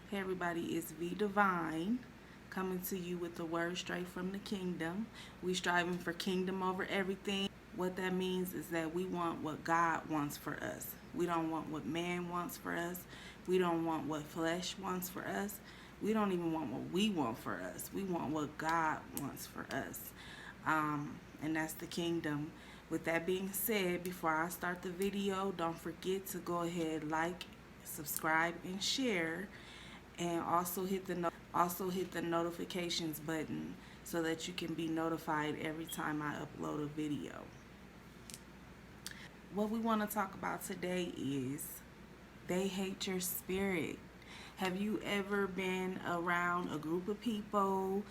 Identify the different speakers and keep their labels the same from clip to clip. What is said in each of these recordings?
Speaker 1: Hey everybody, it's V Divine coming to you with the word straight from the kingdom. We striving for kingdom over everything. What that means is that we want what God wants for us. We don't want what man wants for us. We don't want what flesh wants for us. We don't even want what we want for us. We want what God wants for us. And that's the kingdom. With that being said, before I start the video, don't forget to go ahead, like, subscribe, and share, and also hit the notifications button so that you can be notified every time I upload a video. What we want to talk about today is they hate your spirit. Have you ever been around a group of people?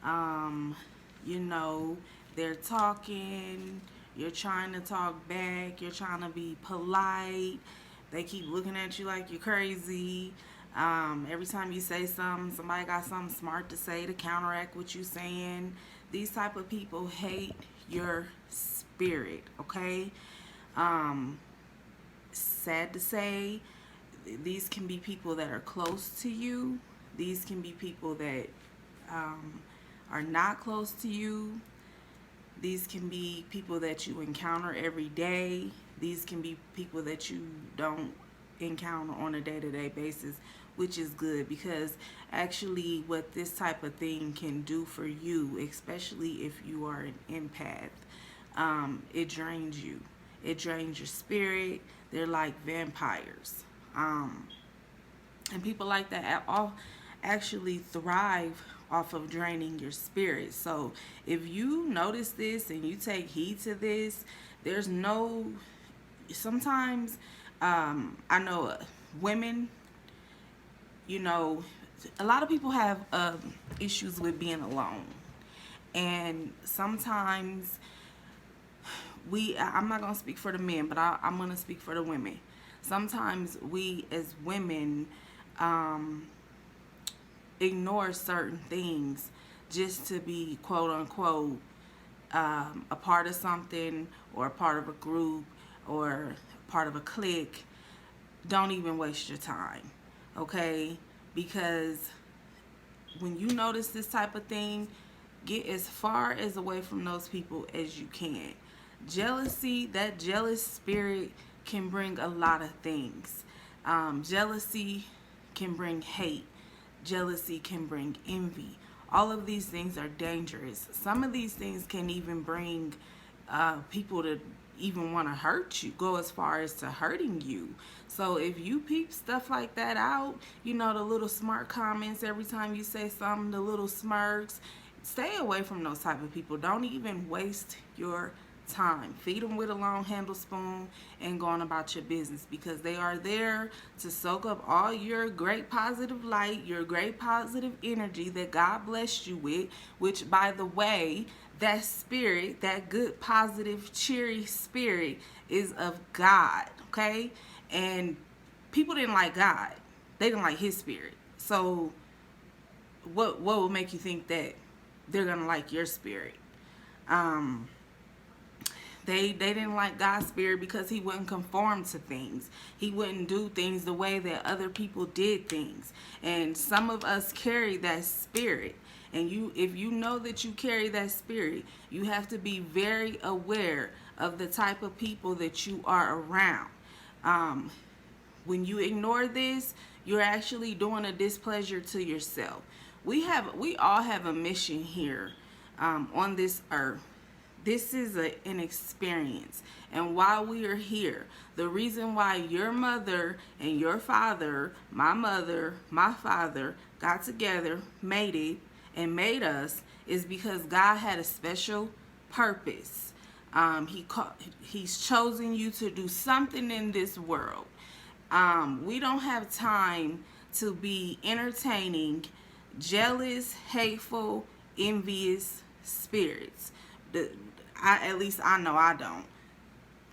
Speaker 1: Um, they're talking, you're trying to talk back, you're trying to be polite. They keep looking at you like you're crazy. Every time you say something, somebody got something smart to say to counteract what you're saying. These type of people hate your spirit, okay? Um, Sad to say, these can be people that are close to you. These can be people that um, are not close to you. These can be people that you encounter every day. These can be people that you don't encounter on a day-to-day basis, which is good, because actually what this type of thing can do for you, especially if you are an empath, it drains you. It drains your spirit. They're like vampires. And people like that all actually thrive off of draining your spirit. So if you notice this and you take heed to this, there's no, sometimes I know women, you know, a lot of people have issues with being alone. And sometimes I'm not going to speak for the men, but I'm going to speak for the women. Sometimes we as women ignore certain things just to be quote unquote a part of something, or a part of a group, or part of a clique. Don't even waste your time, okay? Because when you notice this type of thing, get as far as away from those people as you can. Jealousy, that jealous spirit can bring a lot of things. Jealousy can bring hate. Jealousy can bring envy. All of these things are dangerous. Some of these things can even bring people to even want to hurt you, go as far as to hurting you. So if you peep stuff like that out, the little smart comments every time you say something, the little smirks, stay away from those type of people. Don't even waste your time. Feed them with a long handle spoon and go on about your business, because they are there to soak up all your great positive light, your great positive energy that God blessed you with, which, by the way, that spirit, that good, positive, cheery spirit is of God, okay? And people didn't like God. They didn't like his spirit. So what would make you think that they're going to like your spirit? They didn't like God's spirit because he wouldn't conform to things. He wouldn't do things the way that other people did things. And some of us carry that spirit. And if you know that you carry that spirit, you have to be very aware of the type of people that you are around. When you ignore this, you're actually doing a displeasure to yourself. We all have a mission here on this earth. This is an experience. And while we are here, the reason why your mother and your father, my mother, my father, got together, made it, and made us, is because God had a special purpose. He's chosen you to do something in this world. We don't have time to be entertaining jealous, hateful, envious spirits. At least I know I don't.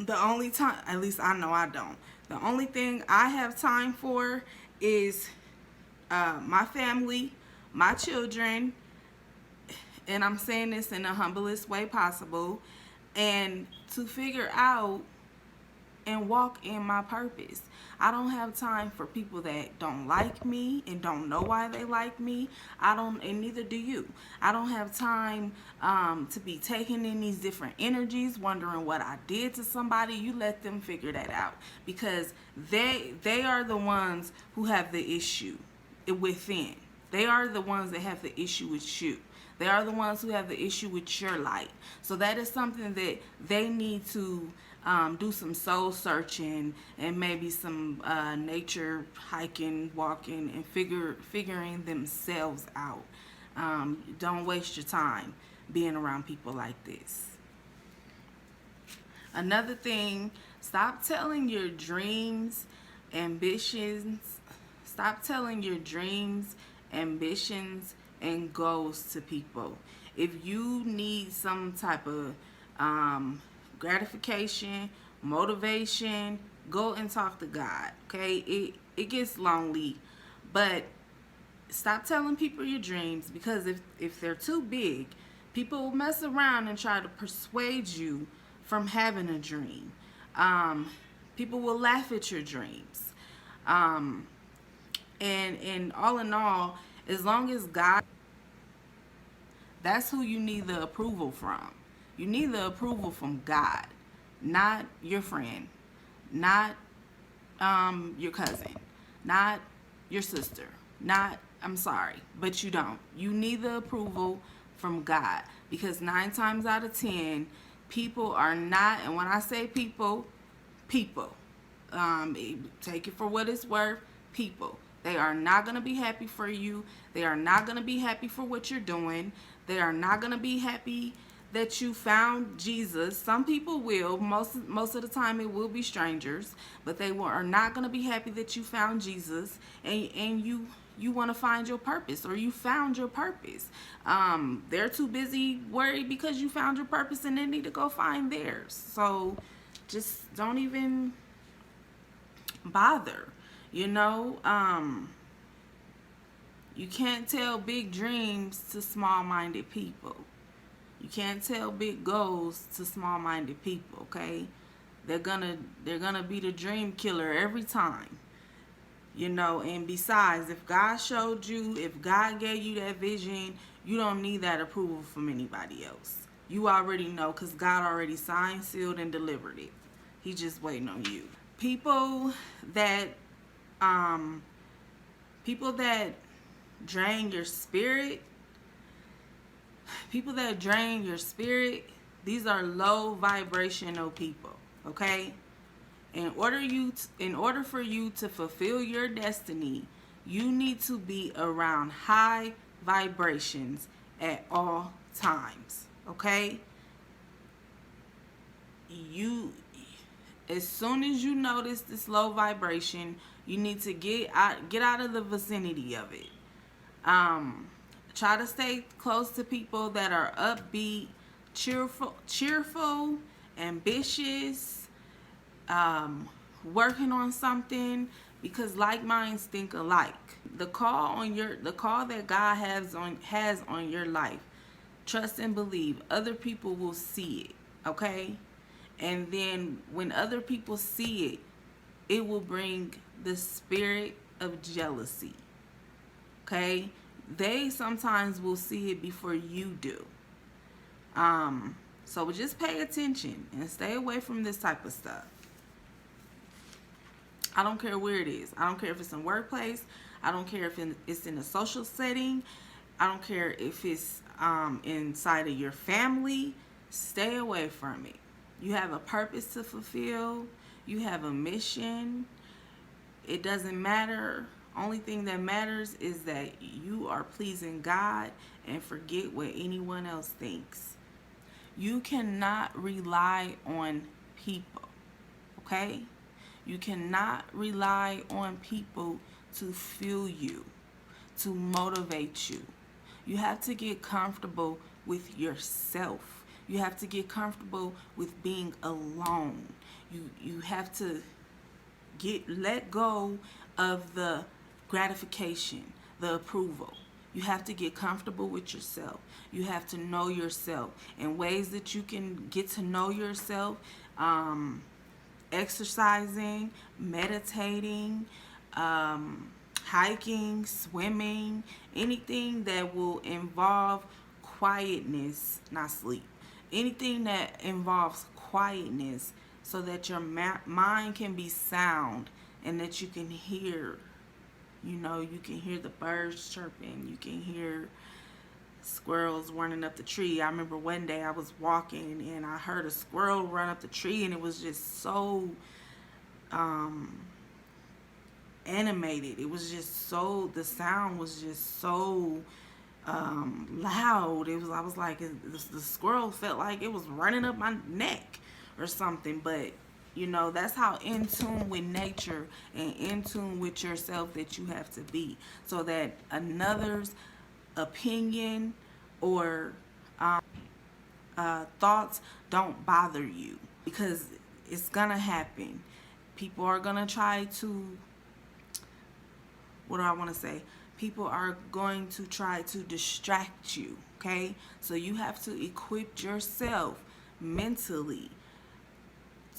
Speaker 1: At least I know I don't. The only thing I have time for is my family, my children, and I'm saying this in the humblest way possible, and to figure out and walk in my purpose. I don't have time for people that don't like me and don't know why they like me. I don't, and neither do you. I don't have time to be taking in these different energies, wondering what I did to somebody. You let them figure that out, because they are the ones who have the issue within. They are the ones that have the issue with you. They are the ones who have the issue with your light. So that is something that they need to do some soul searching, and maybe some nature hiking, walking, and figuring themselves out. Don't waste your time being around people like this. Another thing, stop telling your dreams, ambitions, stop telling your dreams, ambitions, and goals to people. If you need some type of gratification, motivation, go and talk to God. Okay, it gets lonely, but stop telling people your dreams, because if they're too big, people will mess around and try to persuade you from having a dream. People will laugh at your dreams. And all in all, as long as God, that's who you need the approval from. You need the approval from God, not your friend, not your cousin, not your sister, not, I'm sorry, but you don't. You need the approval from God, because 9 times out of 10, people are not, and when I say people, take it for what it's worth, people. They are not going to be happy for you. They are not going to be happy for what you're doing. They are not going to be happy that you found Jesus. Some people will. Most of the time it will be strangers, but are not going to be happy that you found Jesus, and you want to find your purpose, or you found your purpose. They're too busy worried because you found your purpose, and they need to go find theirs. So just don't even bother. You can't tell big dreams to small-minded people. You can't tell big goals to small-minded people, okay? They're gonna be the dream killer every time. And besides, if God showed you, if God gave you that vision, you don't need that approval from anybody else. You already know, because God already signed, sealed, and delivered it. He's just waiting on you. People that drain your spirit, these are low vibrational people, okay? In order for you to fulfill your destiny, you need to be around high vibrations at all times, okay? As soon as you notice this low vibration, you need to get out of the vicinity of it. Try to stay close to people that are upbeat, cheerful, ambitious, working on something, because like minds think alike. The call that God has on your life, trust and believe other people will see it, okay? And then when other people see it, it will bring the spirit of jealousy, okay? They sometimes will see it before you do. So just pay attention and stay away from this type of stuff. I don't care where it is. I don't care if it's in workplace. I don't care if it's in a social setting. I don't care if it's inside of your family. Stay away from it. You have a purpose to fulfill. You have a mission. It doesn't matter. Only thing that matters is that you are pleasing God, and forget what anyone else thinks. You cannot rely on people, okay? You cannot rely on people to fuel you, to motivate you. You have to get comfortable with yourself. You have to get comfortable with being alone. You have to let go of the gratification, the approval. You have to get comfortable with yourself. You have to know yourself. And ways that you can get to know yourself exercising, meditating, hiking, swimming, anything that will involve quietness, not sleep. Anything that involves quietness so that your mind can be sound and that you can hear. You can hear the birds chirping. You can hear squirrels running up the tree. I remember one day I was walking and I heard a squirrel run up the tree, and it was just so animated. It was just so, the sound was just so loud. I was like, the squirrel felt like it was running up my neck or something. But that's how in tune with nature and in tune with yourself that you have to be, so that another's opinion or thoughts don't bother you, because it's gonna happen. People are gonna try to, what do I want to say? People are going to try to distract you, okay? So you have to equip yourself mentally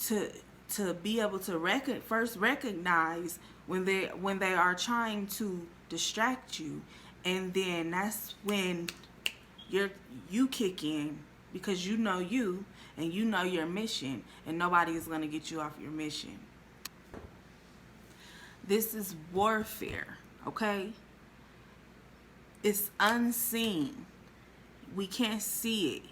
Speaker 1: to be able to first recognize when they are trying to distract you, and then that's when you kick in, because you and you know your mission, and nobody is going to get you off your mission. This is warfare, okay? It's unseen. We can't see it.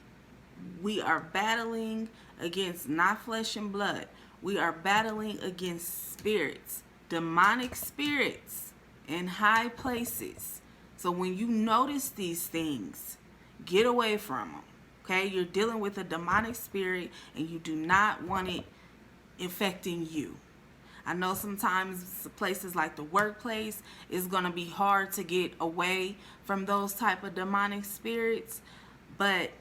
Speaker 1: We are battling against not flesh and blood. We are battling against spirits, demonic spirits in high places. So when you notice these things, get away from them, okay? You're dealing with a demonic spirit, and you do not want it infecting you. I know sometimes places like the workplace is going to be hard to get away from those type of demonic spirits, but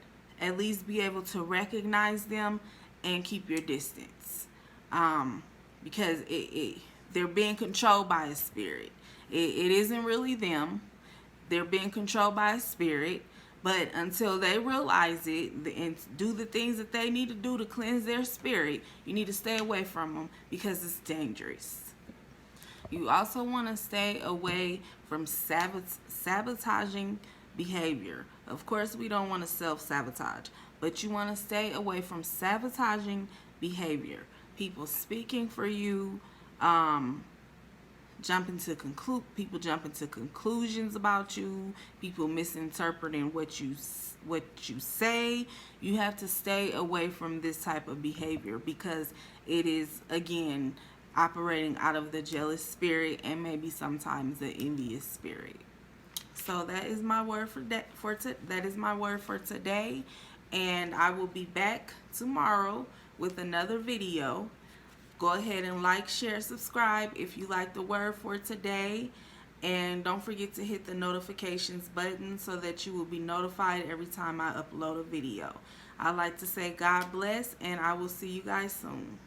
Speaker 1: at least be able to recognize them and keep your distance, because they're being controlled by a spirit. It isn't really them. They're being controlled by a spirit. But until they realize it and do the things that they need to do to cleanse their spirit, you need to stay away from them, because it's dangerous. You also want to stay away from sabotaging behavior. Of course, we don't want to self-sabotage, but you want to stay away from sabotaging behavior. People speaking for you, people jumping to conclusions about you, people misinterpreting what you say. You have to stay away from this type of behavior, because it is, again, operating out of the jealous spirit and maybe sometimes the envious spirit. So that is my word that is my word for today, and I will be back tomorrow with another video. Go ahead and like, share, subscribe if you like the word for today. And don't forget to hit the notifications button so that you will be notified every time I upload a video. I like to say God bless, and I will see you guys soon.